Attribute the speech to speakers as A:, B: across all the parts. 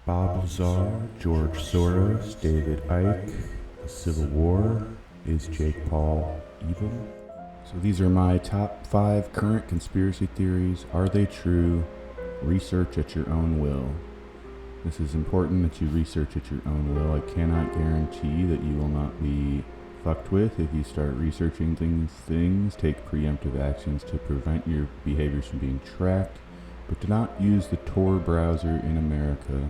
A: Bob Lazar, George Soros, David Icke, the Civil War, is Jake Paul evil? So these are my top 5 current conspiracy theories. Are they true? Research at your own will. This is important that you research at your own will. I cannot guarantee that you will not be fucked with if you start researching things. Take preemptive actions to prevent your behaviors from being tracked, but do not use the Tor browser in America.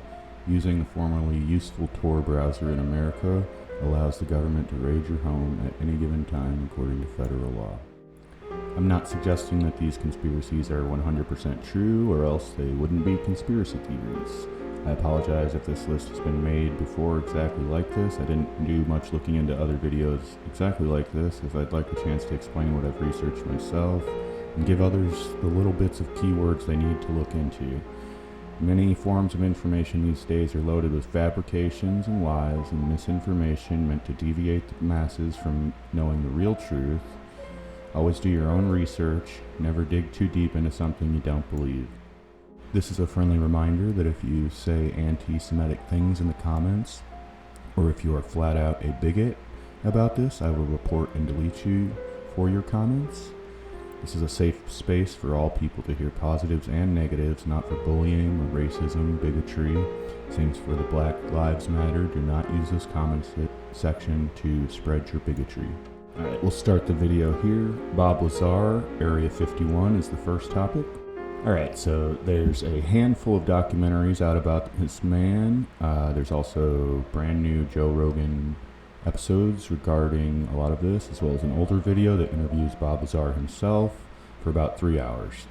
A: Using the formerly useful Tor browser in America allows the government to raid your home at any given time according to federal law. I'm not suggesting that these conspiracies are 100% true, or else they wouldn't be conspiracy theories. I apologize if this list has been made before exactly like this. I didn't do much looking into other videos exactly like this, as I'd like a chance to explain what I've researched myself and give others the little bits of keywords they need to look into. Many forms of information these days are loaded with fabrications and lies and misinformation meant to deviate the masses from knowing the real truth. Always do your own research. Never dig too deep into something you don't believe. This is a friendly reminder that if you say anti-Semitic things in the comments, or if you are flat out a bigot about this, I will report and delete you for your comments. This is a safe space for all people to hear positives and negatives, not for bullying or racism, bigotry. Same for the Black Lives Matter. Do not use this comment section to spread your bigotry. Alright, we'll start the video here. Bob Lazar, Area 51 is the first topic. Alright, so there's a handful of documentaries out about this man. There's also brand new Joe Rogan episodes regarding a lot of this, as well as an older video that interviews Bob Lazar himself for about 3 hours.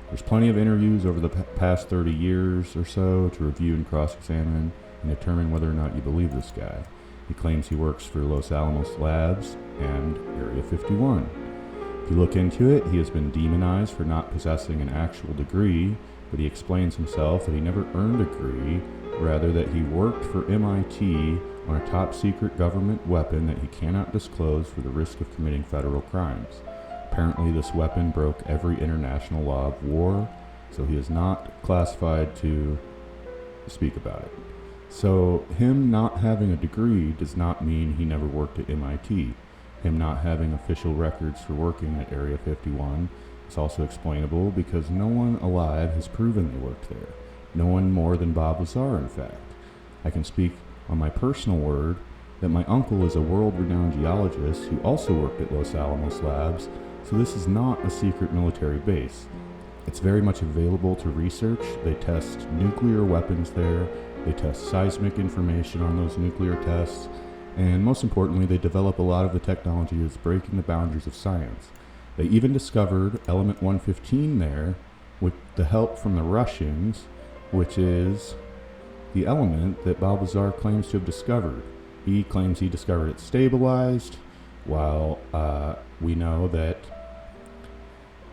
A: There's plenty of interviews over the past 30 years or so to review and cross-examine and determine whether or not you believe this guy. He claims he works for Los Alamos Labs and Area 51. If you look into it, he has been demonized for not possessing an actual degree, but he explains himself that he never earned a degree, rather that he worked for MIT on a top-secret government weapon that he cannot disclose for the risk of committing federal crimes. Apparently this weapon broke every international law of war, so he is not classified to speak about it. So him not having a degree does not mean he never worked at MIT. Him not having official records for working at Area 51 is also explainable because no one alive has proven they worked there. No one more than Bob Lazar, in fact. I can speak on my personal word that my uncle is a world-renowned geologist who also worked at Los Alamos Labs, so this is not a secret military base. It's very much available to research. They test nuclear weapons there, they test seismic information on those nuclear tests, and most importantly, they develop a lot of the technology that's breaking the boundaries of science. They even discovered element 115 there with the help from the Russians, which is the element that Bob Lazar claims to have discovered. He claims he discovered it stabilized, while we know that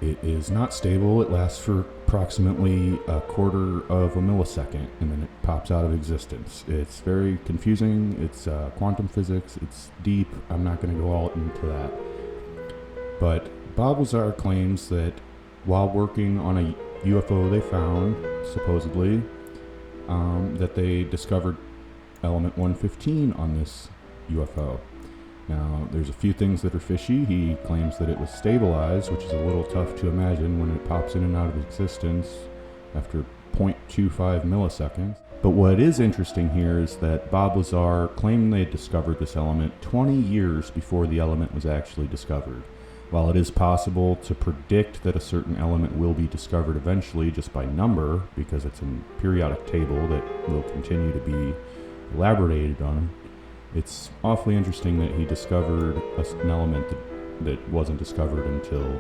A: it is not stable. It lasts for approximately a quarter of a millisecond, and then it pops out of existence. It's very confusing. It's quantum physics. It's deep. I'm not going to go all into that. But Bob Lazar claims that while working on a UFO they found, supposedly, that they discovered element 115 on this UFO. Now, there's a few things that are fishy. He claims that it was stabilized, which is a little tough to imagine when it pops in and out of existence after 0.25 milliseconds. But what is interesting here is that Bob Lazar claimed they had discovered this element 20 years before the element was actually discovered. While it is possible to predict that a certain element will be discovered eventually just by number, because it's a periodic table that will continue to be elaborated on, it's awfully interesting that he discovered an element that wasn't discovered until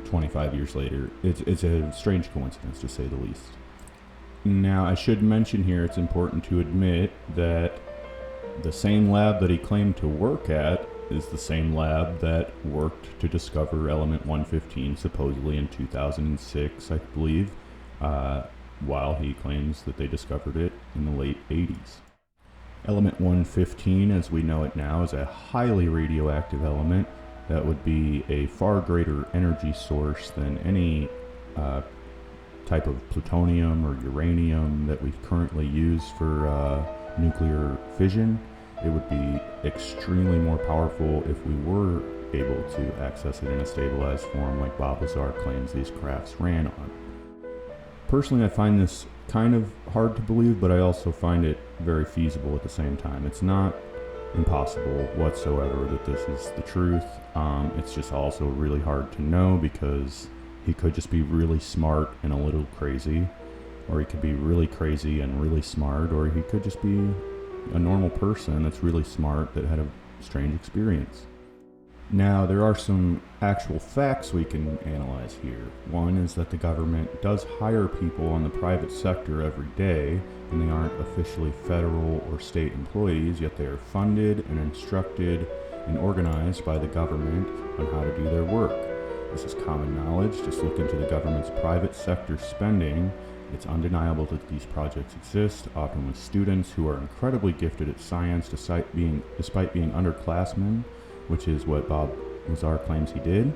A: 25 years later. It's a strange coincidence, to say the least. Now, I should mention here, it's important to admit that the same lab that he claimed to work at is the same lab that worked to discover element 115, supposedly in 2006, I believe, while he claims that they discovered it in the late 80s. Element 115, as we know it now, is a highly radioactive element that would be a far greater energy source than any type of plutonium or uranium that we currently use for nuclear fission. It would be extremely more powerful if we were able to access it in a stabilized form like Bob Lazar claims these crafts ran on. Personally, I find this kind of hard to believe, but I also find it very feasible at the same time. It's not impossible whatsoever that this is the truth. It's just also really hard to know because he could just be really smart and a little crazy, or he could be really crazy and really smart, or he could just be a normal person that's really smart that had a strange experience. Now, there are some actual facts we can analyze here. One is that the government does hire people on the private sector every day, and they aren't officially federal or state employees, yet they are funded and instructed and organized by the government on how to do their work. This is common knowledge. Just look into the government's private sector spending. It's undeniable that these projects exist, often with students who are incredibly gifted at science despite being underclassmen, which is what Bob Lazar claims he did.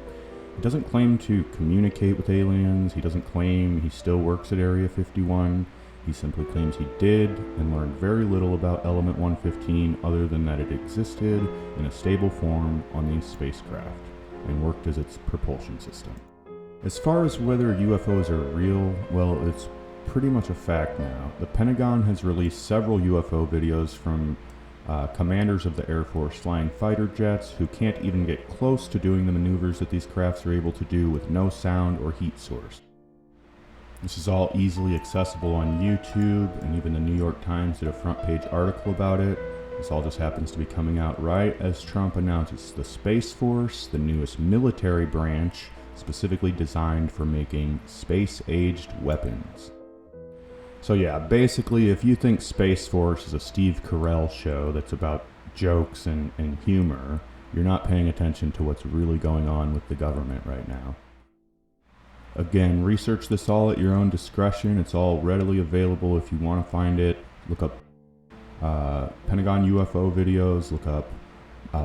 A: He doesn't claim to communicate with aliens. He doesn't claim he still works at Area 51. He simply claims he did and learned very little about Element 115 other than that it existed in a stable form on these spacecraft and worked as its propulsion system. As far as whether UFOs are real, well, it's pretty much a fact now. The Pentagon has released several UFO videos from commanders of the Air Force flying fighter jets who can't even get close to doing the maneuvers that these crafts are able to do with no sound or heat source. This is all easily accessible on YouTube, and even the New York Times did a front page article about it. This all just happens to be coming out right as Trump announces the Space Force, the newest military branch specifically designed for making space-aged weapons. So yeah, basically, if you think Space Force is a Steve Carell show that's about jokes and humor, you're not paying attention to what's really going on with the government right now. Again, research this all at your own discretion. It's all readily available if you want to find it. Look up Pentagon UFO videos, look up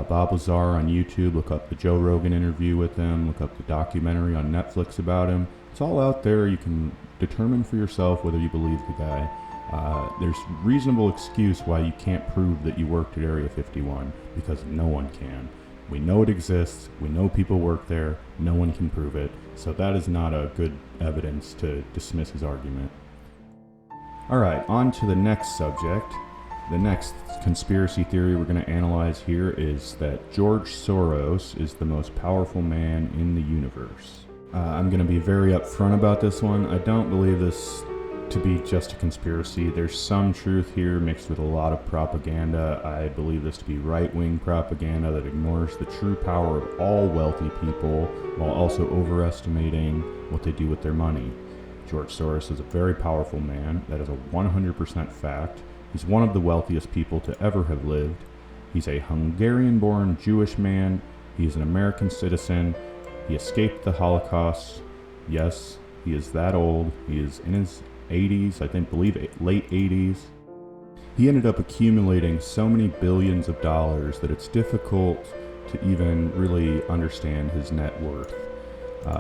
A: Bob Lazar on YouTube, look up the Joe Rogan interview with him, look up the documentary on Netflix about him. It's all out there. You can determine for yourself whether you believe the guy. There's reasonable excuse why you can't prove that you worked at Area 51, because no one can. We know it exists, we know people work there, no one can prove it, so that is not a good evidence to dismiss his argument. Alright, on to the next subject. The next conspiracy theory we're going to analyze here is that George Soros is the most powerful man in the universe. I'm going to be very upfront about this one. I don't believe this to be just a conspiracy. There's some truth here mixed with a lot of propaganda. I believe this to be right-wing propaganda that ignores the true power of all wealthy people while also overestimating what they do with their money. George Soros is a very powerful man. That is a 100% fact. He's one of the wealthiest people to ever have lived. He's a Hungarian-born Jewish man. He is an American citizen. He escaped the Holocaust. Yes, he is that old. He is in his 80s, believe late 80s. He ended up accumulating so many billions of dollars that it's difficult to even really understand his net worth.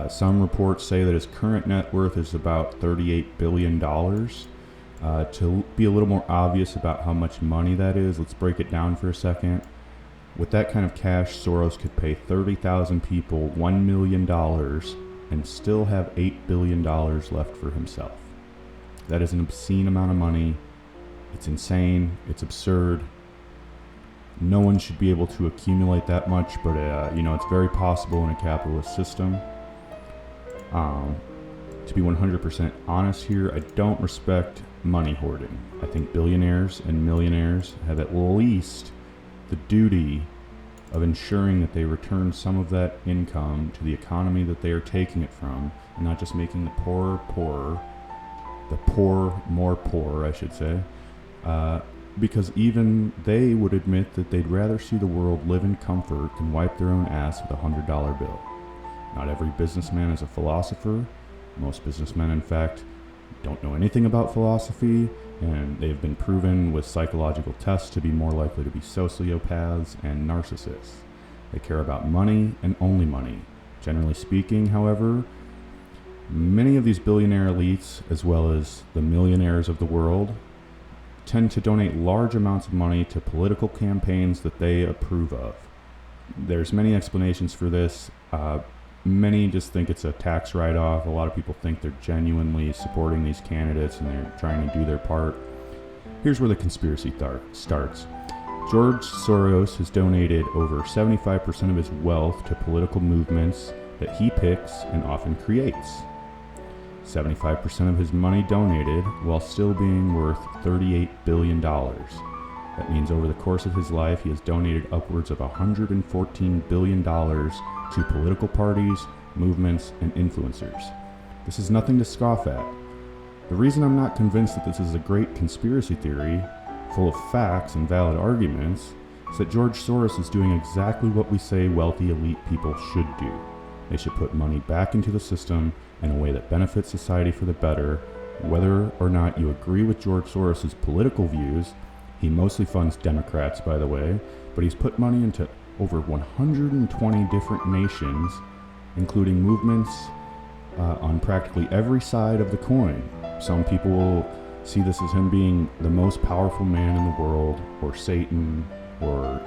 A: Some reports say that his current net worth is about $38 billion. To be a little more obvious about how much money that is, let's break it down for a second. With that kind of cash, Soros could pay 30,000 people $1 million and still have $8 billion left for himself. That is an obscene amount of money. It's insane. It's absurd. No one should be able to accumulate that much, but it's very possible in a capitalist system. To be 100% honest here, I don't respect money hoarding. I think billionaires and millionaires have at least the duty of ensuring that they return some of that income to the economy that they are taking it from, and not just making the poor poorer, the poor more poor, I should say, because even they would admit that they'd rather see the world live in comfort than wipe their own ass with a $100 bill. Not every businessman is a philosopher. Most businessmen, in fact, don't know anything about philosophy, and they've been proven with psychological tests to be more likely to be sociopaths and narcissists. They care about money and only money. Generally speaking, however, Many of these billionaire elites, as well as the millionaires of the world, tend to donate large amounts of money to political campaigns that they approve of. There's many explanations for this. Many just think it's a tax write-off. A lot of people think they're genuinely supporting these candidates and they're trying to do their part. Here's where the conspiracy starts. George Soros has donated over 75% of his wealth to political movements that he picks and often creates. 75% of his money donated while still being worth $38 billion. That means over the course of his life, he has donated upwards of $114 billion to political parties, movements, and influencers. This is nothing to scoff at. The reason I'm not convinced that this is a great conspiracy theory, full of facts and valid arguments, is that George Soros is doing exactly what we say wealthy elite people should do. They should put money back into the system in a way that benefits society for the better. Whether or not you agree with George Soros' political views, he mostly funds Democrats, by the way, but he's put money into over 120 different nations, including movements on practically every side of the coin. Some people will see this as him being the most powerful man in the world, or Satan, or,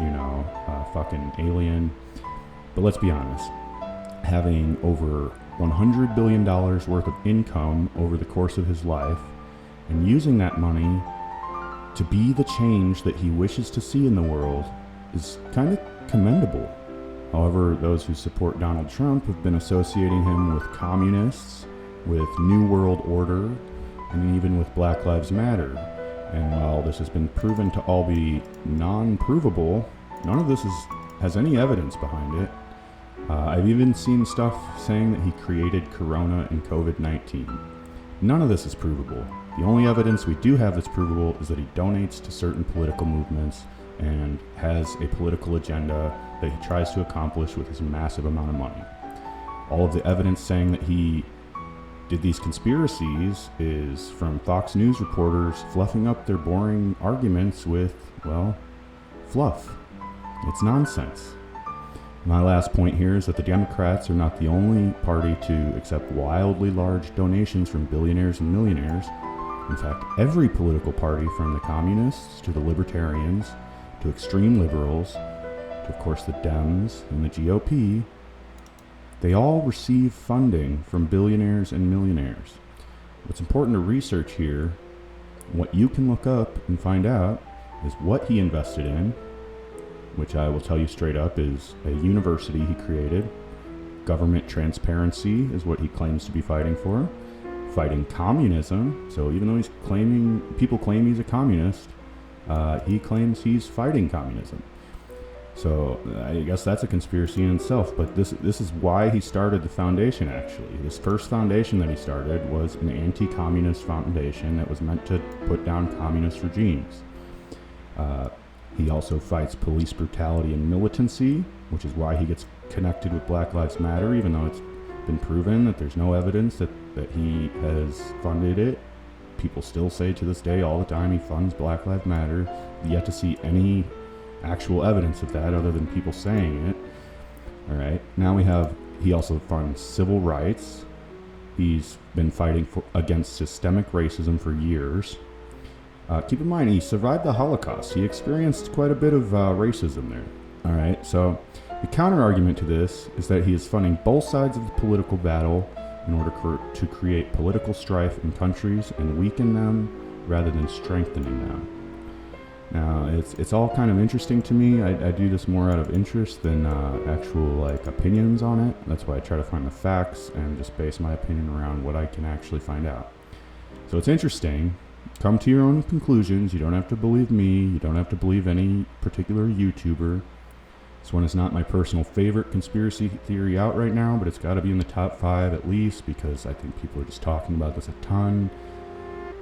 A: fucking alien. But let's be honest, having over $100 billion worth of income over the course of his life, and using that money to be the change that he wishes to see in the world is kind of commendable. However, those who support Donald Trump have been associating him with communists, with New World Order, and even with Black Lives Matter. And while this has been proven to all be non-provable, none of this has any evidence behind it. I've even seen stuff saying that he created Corona and COVID-19. None of this is provable. The only evidence we do have that's provable is that he donates to certain political movements and has a political agenda that he tries to accomplish with his massive amount of money. All of the evidence saying that he did these conspiracies is from Fox News reporters fluffing up their boring arguments with, well, fluff. It's nonsense. My last point here is that the Democrats are not the only party to accept wildly large donations from billionaires and millionaires. In fact, every political party, from the communists to the libertarians to extreme liberals to, of course, the Dems and the GOP, they all receive funding from billionaires and millionaires. What's important to research here, what you can look up and find out, is what he invested in, which I will tell you straight up is a university he created. Government transparency is what he claims to be fighting for. Fighting communism. So even though people claim he's a communist, he claims he's fighting communism. So I guess that's a conspiracy in itself, but this is why he started the foundation, actually. This first foundation that he started was an anti-communist foundation that was meant to put down communist regimes. He also fights police brutality and militancy, which is why he gets connected with Black Lives Matter, even though it's been proven that there's no evidence that he has funded it. People still say to this day all the time he funds Black Lives Matter. Yet to see any actual evidence of that other than people saying it. All right. Now he also funds civil rights. He's been fighting against systemic racism for years. Keep in mind, he survived the Holocaust. He experienced quite a bit of racism there. All right. So the counter argument to this is that he is funding both sides of the political battle in order to create political strife in countries and weaken them rather than strengthening them. Now, it's all kind of interesting to me. I do this more out of interest than actual opinions on it. That's why I try to find the facts and just base my opinion around what I can actually find out. So it's interesting. Come to your own conclusions. You don't have to believe me. You don't have to believe any particular YouTuber. This one is not my personal favorite conspiracy theory out right now, but it's got to be in the top 5 at least, because I think people are just talking about this a ton.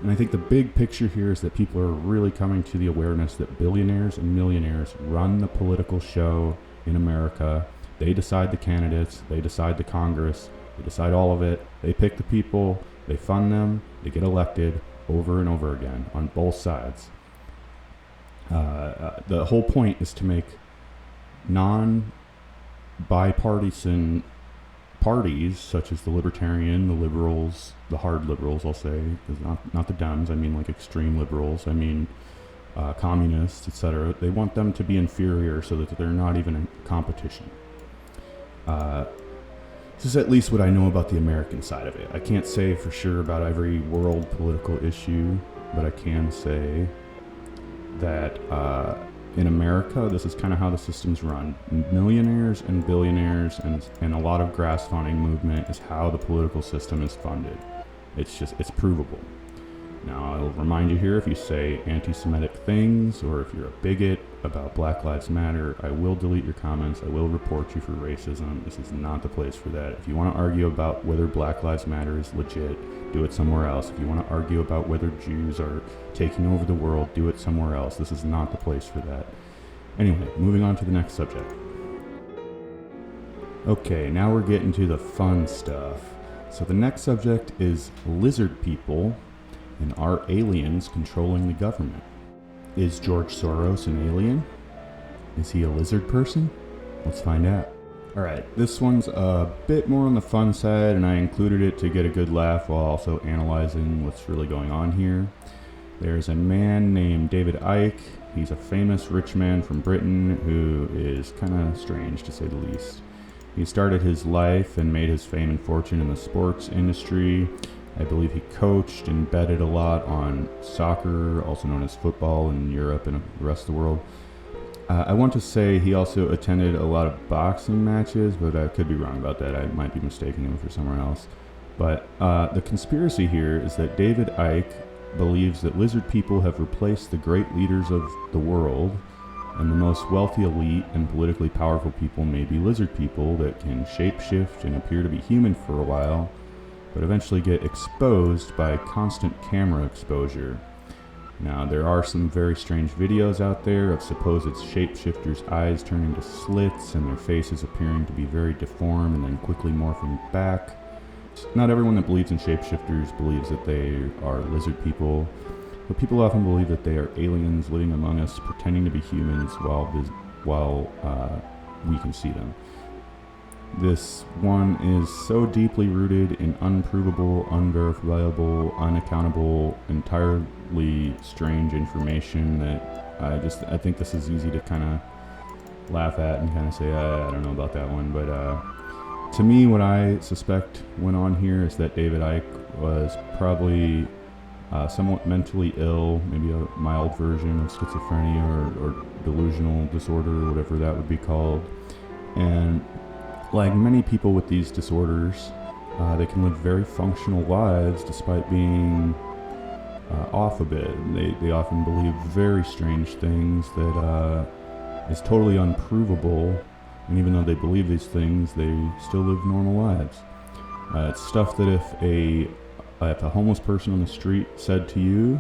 A: And I think the big picture here is that people are really coming to the awareness that billionaires and millionaires run the political show in America. They decide the candidates, they decide the Congress, they decide all of it. They pick the people, they fund them, they get elected over and over again on both sides. The whole point is to make non-bipartisan parties such as the Libertarian, the Liberals, the hard Liberals, I'll say, not the Dems, I mean like extreme Liberals, I mean communists, etc. They want them to be inferior so that they're not even in competition. This is at least what I know about the American side of it. I can't say for sure about every world political issue, but I can say that in America, this is kind of how the system's run. Millionaires and billionaires and a lot of grass funding movement is how the political system is funded. It's provable. Now, I'll remind you here, if you say anti-Semitic things or if you're a bigot about Black Lives Matter, I will delete your comments. I will report you for racism. This is not the place for that. If you want to argue about whether Black Lives Matter is legit, do it somewhere else. If you want to argue about whether Jews are taking over the world, do it somewhere else. This is not the place for that. Anyway, moving on to the next subject. Okay, now we're getting to the fun stuff. So the next subject is lizard people. And are aliens controlling the government? Is George Soros an alien? Is he a lizard person? Let's find out. Alright, this one's a bit more on the fun side, and I included it to get a good laugh while also analyzing what's really going on here. There's a man named David Icke. He's a famous rich man from Britain who is kind of strange, to say the least. He started his life and made his fame and fortune in the sports industry. I believe he coached and betted a lot on soccer, also known as football in Europe and the rest of the world. I want to say he also attended a lot of boxing matches, but I could be wrong about that. I might be mistaking him for someone else. But the conspiracy here is that David Icke believes that lizard people have replaced the great leaders of the world, and the most wealthy elite and politically powerful people may be lizard people that can shapeshift and appear to be human for a while, but eventually get exposed by constant camera exposure. Now, there are some very strange videos out there of supposed shapeshifters' eyes turning to slits and their faces appearing to be very deformed and then quickly morphing back. Not everyone that believes in shapeshifters believes that they are lizard people, but people often believe that they are aliens living among us, pretending to be humans while we can see them. This one is so deeply rooted in unprovable, unverifiable, unaccountable, entirely strange information that I think this is easy to kind of laugh at and kind of say, I don't know about that one. But to me, what I suspect went on here is that David Icke was probably somewhat mentally ill, maybe a mild version of schizophrenia or delusional disorder, or whatever that would be called. And like many people with these disorders, they can live very functional lives despite being off a bit. They often believe very strange things that is totally unprovable, and even though they believe these things, they still live normal lives. It's stuff that if a homeless person on the street said to you,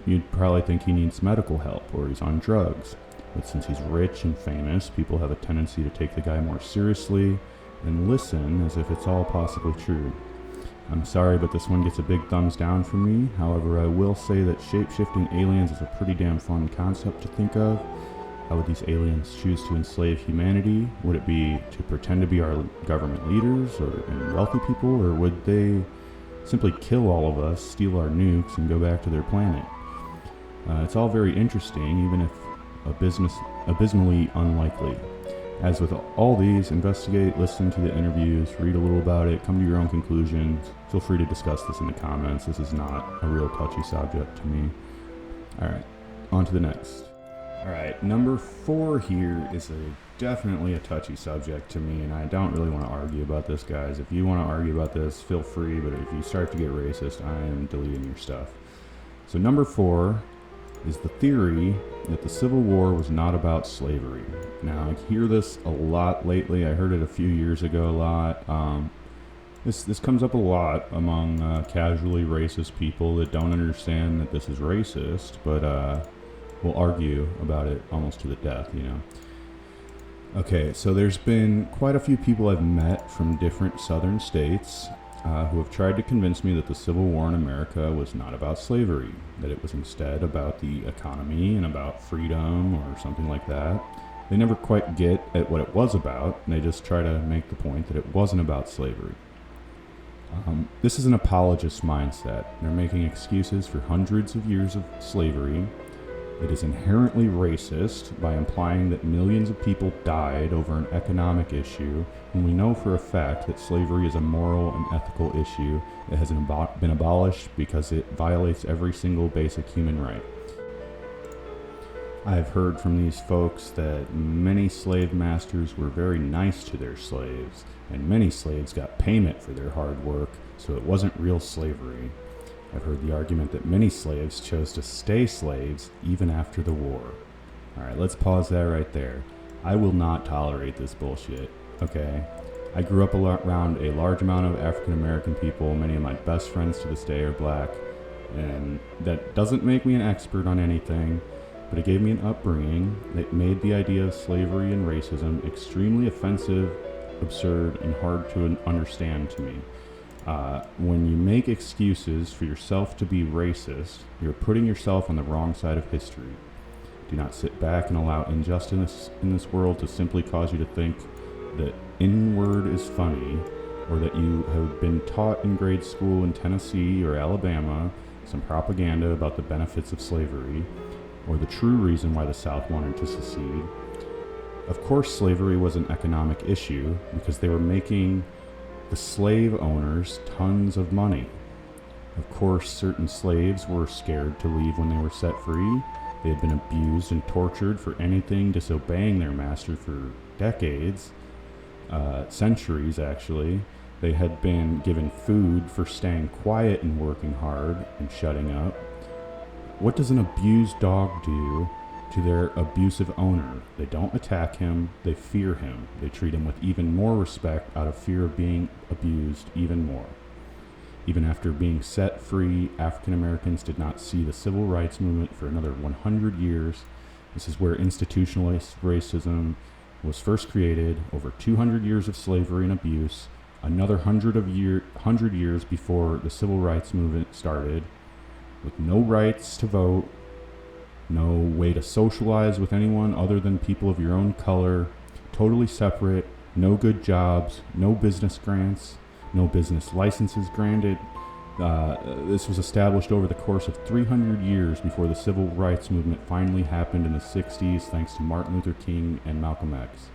A: you'd probably think he needs medical help or he's on drugs. But since he's rich and famous, people have a tendency to take the guy more seriously and listen as if it's all possibly true. I'm sorry, but this one gets a big thumbs down from me. However, I will say that shape-shifting aliens is a pretty damn fun concept to think of. How would these aliens choose to enslave humanity? Would it be to pretend to be our government leaders and wealthy people, or would they simply kill all of us, steal our nukes, and go back to their planet? It's all very interesting, even if abysmally unlikely. As with all these, investigate, listen to the interviews, read a little about it, come to your own conclusions. Feel free to discuss this in the comments. This is not a real touchy subject to me. Alright, on to the next. Alright, number 4 here is definitely a touchy subject to me, and I don't really want to argue about this, guys. If you want to argue about this, feel free, but if you start to get racist, I am deleting your stuff. So number 4 is the theory that the Civil War was not about slavery. Now, I hear this a lot lately. I heard it a few years ago a lot. This comes up a lot among casually racist people that don't understand that this is racist, but will argue about it almost to the death, you know. Okay, so there's been quite a few people I've met from different southern states who have tried to convince me that the Civil War in America was not about slavery, that it was instead about the economy and about freedom or something like that. They never quite get at what it was about, and they just try to make the point that it wasn't about slavery. This is an apologist mindset. They're making excuses for hundreds of years of slavery. It is inherently racist by implying that millions of people died over an economic issue, when we know for a fact that slavery is a moral and ethical issue that has been abolished because it violates every single basic human right. I've heard from these folks that many slave masters were very nice to their slaves, and many slaves got payment for their hard work, so it wasn't real slavery. I've heard the argument that many slaves chose to stay slaves even after the war. Alright, let's pause that right there. I will not tolerate this bullshit, okay? I grew up around a large amount of African American people. Many of my best friends to this day are black, and that doesn't make me an expert on anything, but it gave me an upbringing that made the idea of slavery and racism extremely offensive, absurd, and hard to understand to me. When you make excuses for yourself to be racist, you're putting yourself on the wrong side of history. Do not sit back and allow injustice in this world to simply cause you to think that N-word is funny, or that you have been taught in grade school in Tennessee or Alabama some propaganda about the benefits of slavery, or the true reason why the South wanted to secede. Of course, slavery was an economic issue because they were making the slave owners tons of money. Of course, certain slaves were scared to leave when they were set free. They had been abused and tortured for anything disobeying their master for decades, centuries actually. They had been given food for staying quiet and working hard and shutting up. What does an abused dog do to their abusive owner? They don't attack him, they fear him. They treat him with even more respect out of fear of being abused even more. Even after being set free, African Americans did not see the civil rights movement for another 100 years. This is where institutionalized racism was first created, over 200 years of slavery and abuse, another 100 years before the civil rights movement started, with no rights to vote, no way to socialize with anyone other than people of your own color, totally separate, no good jobs, no business grants, no business licenses granted. This was established over the course of 300 years before the civil rights movement finally happened in the 60s, thanks to Martin Luther King and Malcolm X.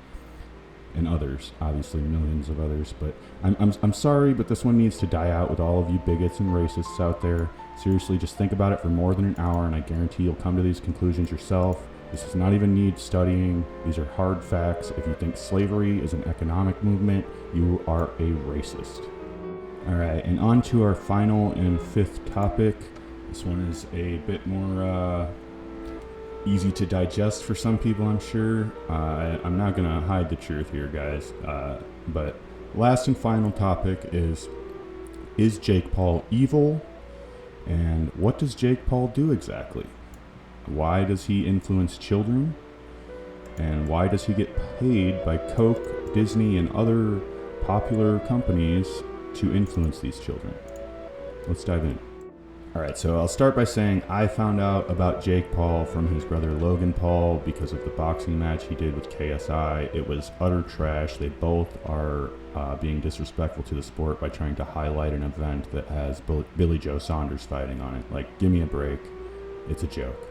A: And others, obviously millions of others, but I'm sorry, but this one needs to die out with all of you bigots and racists out there. Seriously, just think about it for more than an hour, and I guarantee you'll come to these conclusions yourself. This does not even need studying. These are hard facts. If you think slavery is an economic movement, you are a racist. All right, and on to our final and fifth topic. This one is a bit more easy to digest for some people, I'm sure. I'm not going to hide the truth here, guys. But last and final topic is Jake Paul evil? And what does Jake Paul do exactly? Why does he influence children? And why does he get paid by Coke, Disney, and other popular companies to influence these children? Let's dive in. Alright, so I'll start by saying I found out about Jake Paul from his brother Logan Paul because of the boxing match he did with KSI. It was utter trash. They both are being disrespectful to the sport by trying to highlight an event that has Billy Joe Saunders fighting on it. Like, give me a break. It's a joke.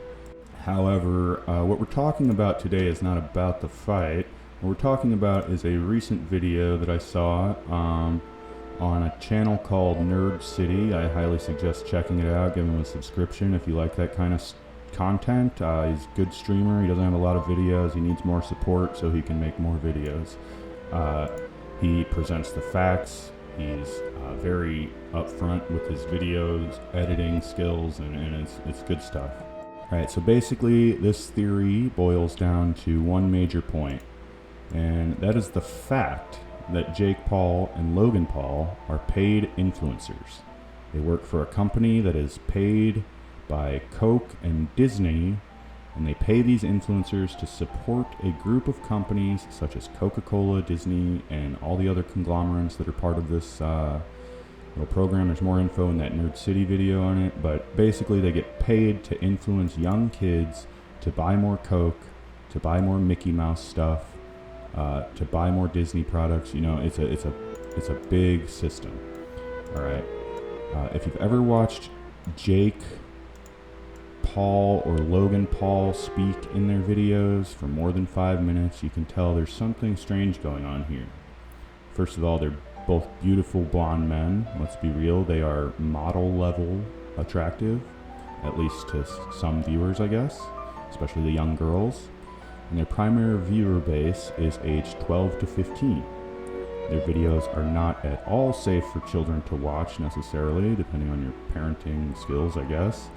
A: However, what we're talking about today is not about the fight. What we're talking about is a recent video that I saw on a channel called Nerd City. I highly suggest checking it out. Give him a subscription if you like that kind of content. He's a good streamer. He doesn't have a lot of videos. He needs more support so he can make more videos. He presents the facts. He's very upfront with his videos, editing skills, and it's good stuff. Alright, so basically this theory boils down to one major point, and that is the fact that Jake Paul and Logan Paul are paid influencers. They work for a company that is paid by Coke and Disney, and they pay these influencers to support a group of companies such as Coca-Cola, Disney, and all the other conglomerates that are part of this little program. There's more info in that Nerd City video on it, but basically they get paid to influence young kids to buy more Coke, to buy more Mickey Mouse stuff, to buy more Disney products. You know, it's a big system. All right. If you've ever watched Jake Paul or Logan Paul speak in their videos for more than 5 minutes, you can tell there's something strange going on here. First of all, they're both beautiful blonde men. Let's be real, they are model level attractive, at least to some viewers, I guess, especially the young girls. And their primary viewer base is age 12 to 15. Their videos are not at all safe for children to watch necessarily, depending on your parenting skills, I guess.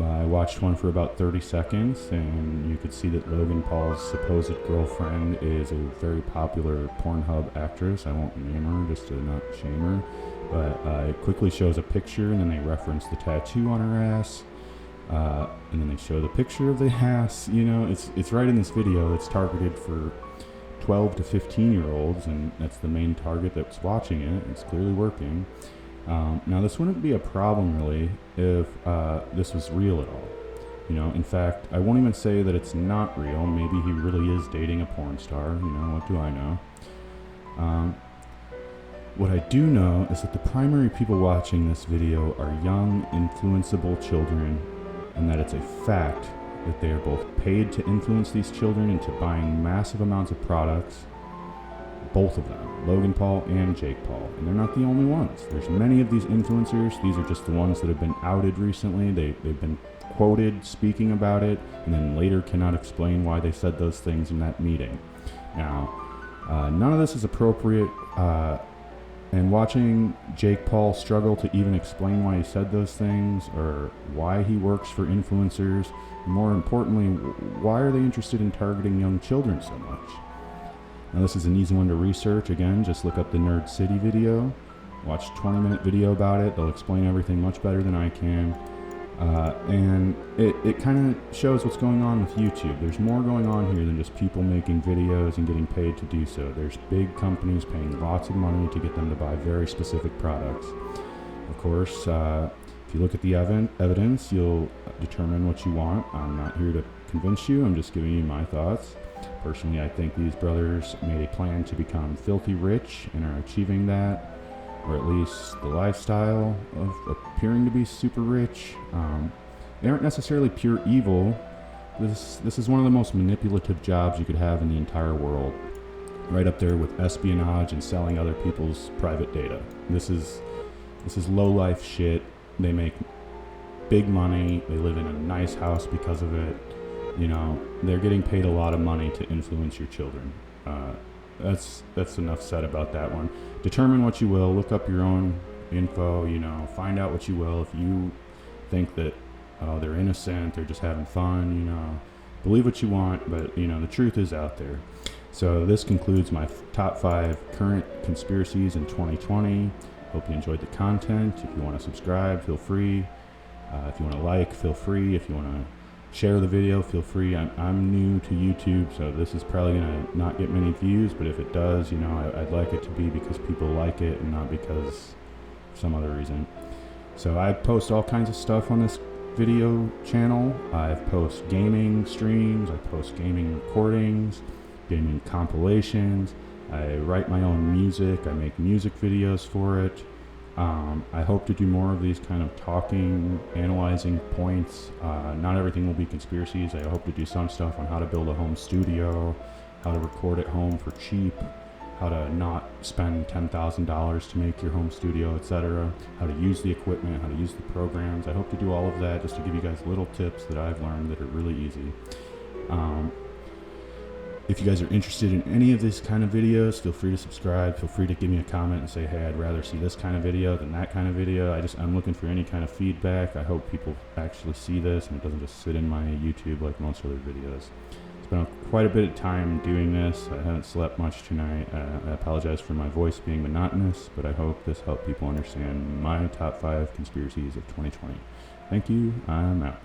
A: I watched one for about 30 seconds, and you could see that Logan Paul's supposed girlfriend is a very popular Pornhub actress. I won't name her just to not shame her, but it quickly shows a picture, and then they reference the tattoo on her ass, and then they show the picture of the ass. You know, it's right in this video that's targeted for 12 to 15-year-olds, and that's the main target that's watching it. It's clearly working. Now, this wouldn't be a problem, really, if this was real at all. You know, in fact, I won't even say that it's not real. Maybe he really is dating a porn star. You know, what do I know? What I do know is that the primary people watching this video are young, influenceable children, and that it's a fact that they are both paid to influence these children into buying massive amounts of products. Both of them, Logan Paul and Jake Paul. And they're not the only ones. There's many of these influencers. These are just the ones that have been outed recently. They've been quoted speaking about it, and then later cannot explain why they said those things in that meeting. Now, none of this is appropriate, and watching Jake Paul struggle to even explain why he said those things, or why he works for influencers, and more importantly, why are they interested in targeting young children so much? Now, this is an easy one to research. Again, just look up the Nerd City video, watch a 20-minute video about it. They'll explain everything much better than I can. And it kind of shows what's going on with YouTube. There's more going on here than just people making videos and getting paid to do so. There's big companies paying lots of money to get them to buy very specific products. Of course, if you look at the evidence, you'll determine what you want. I'm not here to convince you. I'm just giving you my thoughts. Personally, I think these brothers made a plan to become filthy rich and are achieving that, or at least the lifestyle of appearing to be super rich. They aren't necessarily pure evil. This is one of the most manipulative jobs you could have in the entire world, right up there with espionage and selling other people's private data. This is low life shit. They make big money. They live in a nice house because of it. You know, they're getting paid a lot of money to influence your children. That's enough said about that one. Determine what you will. Look up your own info. You know, find out what you will. If you think that they're innocent, they're just having fun, you know, believe what you want. But you know, the truth is out there. So this concludes my top 5 current conspiracies in 2020. Hope you enjoyed the content. If you want to subscribe, feel free. If you want to like, feel free. If you want to share the video, feel free. I'm new to YouTube, so this is probably gonna not get many views, but if it does, you know, I'd like it to be because people like it and not because of some other reason. So I post all kinds of stuff on this video channel. I post gaming streams, I post gaming recordings, gaming compilations. I write my own music, I make music videos for it. I hope to do more of these kind of talking, analyzing points. Not everything will be conspiracies. I hope to do some stuff on how to build a home studio, how to record at home for cheap, how to not spend $10,000 to make your home studio, etc., how to use the equipment, how to use the programs. I hope to do all of that just to give you guys little tips that I've learned that are really easy. If you guys are interested in any of these kind of videos, feel free to subscribe. Feel free to give me a comment and say, hey, I'd rather see this kind of video than that kind of video. I'm looking for any kind of feedback. I hope people actually see this and it doesn't just sit in my YouTube like most other videos. Spent quite a bit of time doing this. I haven't slept much tonight. I apologize for my voice being monotonous, but I hope this helped people understand my top 5 conspiracies of 2020. Thank you. I'm out.